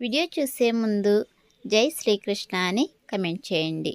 Video చూసే ముందు జై శ్రీకృష్ణ అని కమెంట్ చేయండి.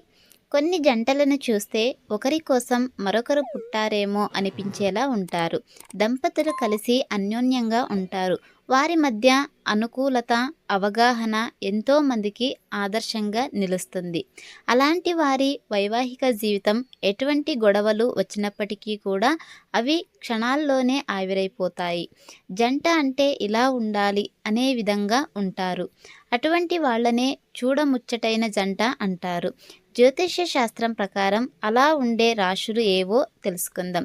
కొన్ని జంటలను చూస్తే ఒకరి కోసం మరొకరు పుట్టారేమో అనిపించేలా ఉంటారు. దంపతులు కలిసి అన్యోన్యంగా ఉంటారు. వారి మధ్య అనుకూలత, అవగాహన ఎంతో మందికి ఆదర్శంగా నిలుస్తుంది. అలాంటి వారి వైవాహిక జీవితం ఎటువంటి గొడవలు వచ్చినప్పటికీ కూడా అవి క్షణాల్లోనే ఆవిరైపోతాయి. జంట అంటే ఇలా ఉండాలి అనే విధంగా ఉంటారు. అటువంటి వాళ్ళనే చూడముచ్చటైన జంట అంటారు. జ్యోతిష్య శాస్త్రం ప్రకారం అలా ఉండే రాశులు ఏవో తెలుసుకుందాం.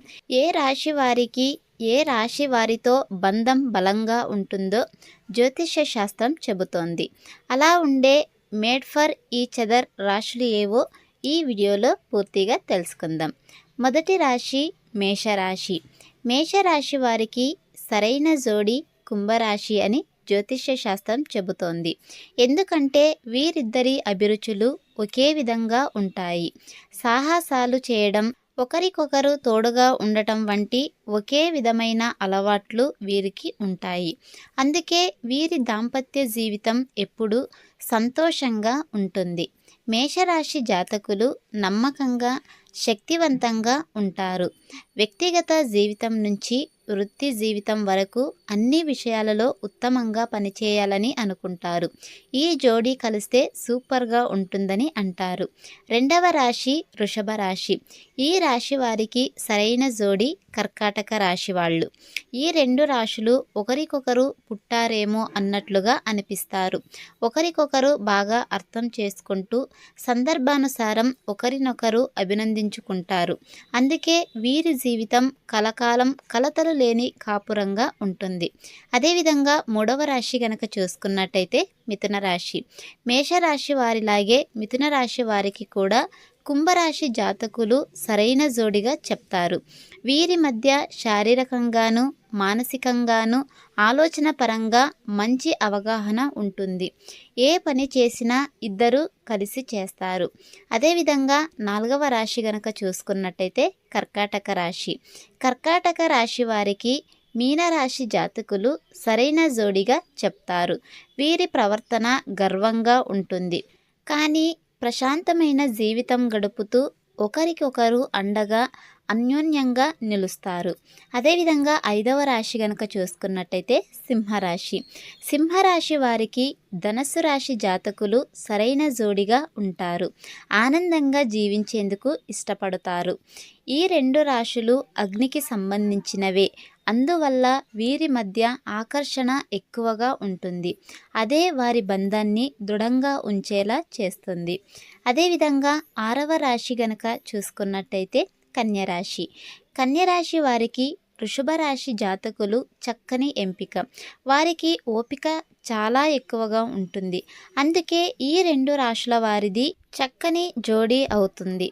ఏ రాశి వారితో బంధం బలంగా ఉంటుందో జ్యోతిష్య శాస్త్రం చెబుతోంది. అలా ఉండే మేడ్ ఫర్ ఈచ్ అదర్ రాశులు ఏవో ఈ వీడియోలో పూర్తిగా తెలుసుకుందాం. మొదటి రాశి మేషరాశి. మేషరాశి వారికి సరైన జోడి కుంభరాశి అని జ్యోతిష్య శాస్త్రం చెబుతోంది. ఎందుకంటే వీరిద్దరి అభిరుచులు ఒకే విధంగా ఉంటాయి. సాహసాలు చేయడం, ఒకరికొకరు తోడుగా ఉండటం వంటి ఒకే విధమైన అలవాట్లు వీరికి ఉంటాయి. అందుకే వీరి దాంపత్య జీవితం ఎప్పుడూ సంతోషంగా ఉంటుంది. మేషరాశి జాతకులు నమ్మకంగా, శక్తివంతంగా ఉంటారు. వ్యక్తిగత జీవితం నుంచి వృత్తి జీవితం వరకు అన్ని విషయాలలో ఉత్తమంగా పనిచేయాలని అనుకుంటారు. ఈ జోడీ కలిస్తే సూపర్గా ఉంటుందని అంటారు. రెండవ రాశి వృషభ రాశి. ఈ రాశి వారికి సరైన జోడీ కర్కాటక రాశి వాళ్ళు. ఈ రెండు రాశులు ఒకరికొకరు పుట్టారేమో అన్నట్లుగా అనిపిస్తారు. ఒకరికొకరు బాగా అర్థం చేసుకుంటూ సందర్భానుసారం ఒకరినొకరు అభినందించుకుంటారు. అందుకే వీరి జీవితం కలకాలం కలతలు లేని కాపురంగా ఉంటుంది. అదేవిధంగా మూడవ రాశి గనక చూసుకున్నట్టయితే మిథున రాశి. మేషరాశి వారిలాగే మిథున రాశి వారికి కూడా కుంభరాశి జాతకులు సరైన జోడిగా చెప్తారు. వీరి మధ్య శారీరకంగాను, మానసికంగాను, ఆలోచన పరంగా మంచి అవగాహన ఉంటుంది. ఏ పని చేసినా ఇద్దరు కలిసి చేస్తారు. అదేవిధంగా నాలుగవ రాశి గనక చూసుకున్నట్టయితే కర్కాటక రాశి. కర్కాటక రాశి వారికి మీనరాశి జాతకులు సరైన జోడిగా చెప్తారు. వీరి ప్రవర్తన గర్వంగా ఉంటుంది. కానీ ప్రశాంతమైన జీవితం గడుపుతూ ఒకరికొకరు అండగా అన్యోన్యంగా నిలుస్తారు. అదేవిధంగా ఐదవ రాశి గనక చూసుకున్నట్టయితే సింహరాశి. సింహరాశి వారికి ధనస్సు రాశి జాతకులు సరైన జోడిగా ఉంటారు. ఆనందంగా జీవించేందుకు ఇష్టపడతారు. ఈ రెండు రాశులు అగ్నికి సంబంధించినవే. అందువల్ల వీరి మధ్య ఆకర్షణ ఎక్కువగా ఉంటుంది. అదే వారి బంధాన్ని దృఢంగా ఉంచేలా చేస్తుంది. అదేవిధంగా ఆరవ రాశి గనక చూసుకున్నట్టయితే కన్యరాశి. కన్యరాశి వారికి వృషభ రాశి జాతకులు చక్కని ఎంపిక. వారికి ఓపిక చాలా ఎక్కువగా ఉంటుంది. అందుకే ఈ రెండు రాశుల వారిది చక్కని జోడీ అవుతుంది.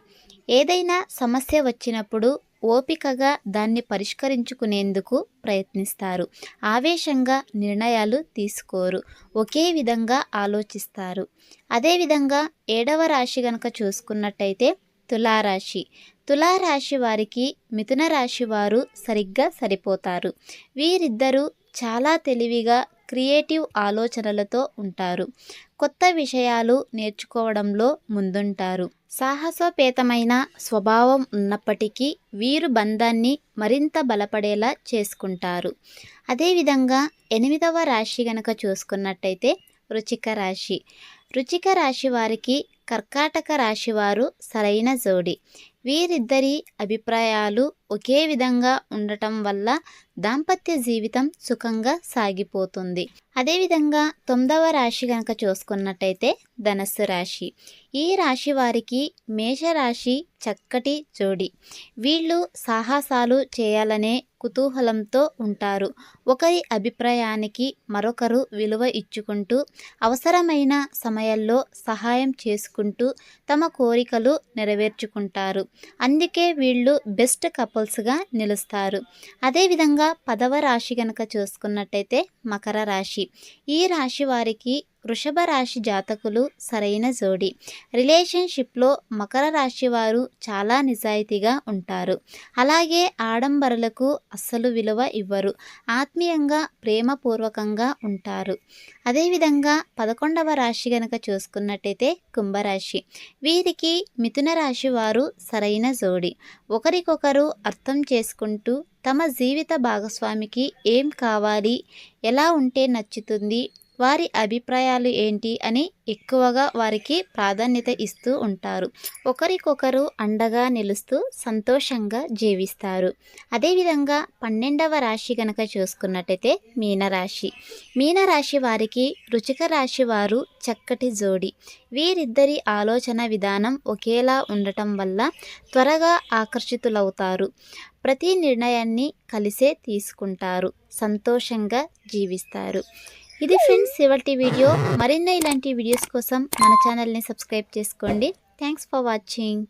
ఏదైనా సమస్య వచ్చినప్పుడు ఓపికగా దాన్ని పరిష్కరించుకునేందుకు ప్రయత్నిస్తారు. ఆవేశంగా నిర్ణయాలు తీసుకోరు. ఒకే విధంగా ఆలోచిస్తారు. అదేవిధంగా ఏడవ రాశి గనక చూసుకున్నట్టయితే తులారాశి. తులారాశి వారికి మిథున రాశి వారు సరిగ్గా సరిపోతారు. వీరిద్దరూ చాలా తెలివిగా, క్రియేటివ్ ఆలోచనలతో ఉంటారు. కొత్త విషయాలు నేర్చుకోవడంలో ముందుంటారు. సాహసోపేతమైన స్వభావం ఉన్నప్పటికీ వీరు బంధాన్ని మరింత బలపడేలా చేసుకుంటారు. అదేవిధంగా ఎనిమిదవ రాశి గనక చూసుకున్నట్టయితే వృశ్చిక రాశి. వృశ్చిక రాశి వారికి కర్కాటక రాశి వారు సరైన జోడి. వీరిద్దరి అభిప్రాయాలు ఒకే విధంగా ఉండటం వల్ల దాంపత్య జీవితం సుఖంగా సాగిపోతుంది. అదేవిధంగా తొమ్మిదవ రాశి కనుక చూసుకున్నట్టయితే ధనస్సు రాశి. ఈ రాశి వారికి మేషరాశి చక్కటి జోడి. వీళ్ళు సాహసాలు చేయాలనే కుతూహలంతో ఉంటారు. ఒకరి అభిప్రాయానికి మరొకరు విలువ ఇచ్చుకుంటూ అవసరమైన సమయాల్లో సహాయం చేసుకుంటూ తమ కోరికలు నెరవేర్చుకుంటారు. అందుకే వీళ్ళు బెస్ట్ కపుల్స్గా నిలుస్తారు. అదేవిధంగా 10వ రాశి కనుక చూసుకున్నట్టయితే మకర రాశి. ఈ రాశి వారికి వృషభ రాశి జాతకులు సరైన జోడి. రిలేషన్షిప్లో మకర రాశి వారు చాలా నిజాయితీగా ఉంటారు. అలాగే ఆడంబరాలకు అస్సలు విలువ ఇవ్వరు. ఆత్మీయంగా ప్రేమపూర్వకంగా ఉంటారు. అదేవిధంగా 11వ రాశి గనక చూసుకున్నట్టయితే కుంభరాశి. వీరికి మిథున రాశి వారు సరైన జోడి. ఒకరికొకరు అర్థం చేసుకుంటూ తమ జీవిత భాగస్వామికి ఏం కావాలి, ఎలా ఉంటే నచ్చుతుంది, వారి అభిప్రాయాలు ఏంటి అని ఎక్కువగా వారికి ప్రాధాన్యత ఇస్తూ ఉంటారు. ఒకరికొకరు అండగా నిలుస్తూ సంతోషంగా జీవిస్తారు. అదేవిధంగా 12వ రాశి గనక చూసుకున్నట్టయితే మీనరాశి. మీనరాశి వారికి వృశ్చిక రాశి వారు చక్కటి జోడి. వీరిద్దరి ఆలోచన విధానం ఒకేలా ఉండటం వల్ల త్వరగా ఆకర్షితులవుతారు. ప్రతి నిర్ణయాన్ని కలిసే తీసుకుంటారు. సంతోషంగా జీవిస్తారు. ఇది ఫ్రెండ్స్ ఇవాల్టి వీడియో. మరిన్ని ఇలాంటి వీడియోస్ కోసం మన ఛానల్ని సబ్స్క్రైబ్ చేసుకోండి. Thanks for watching.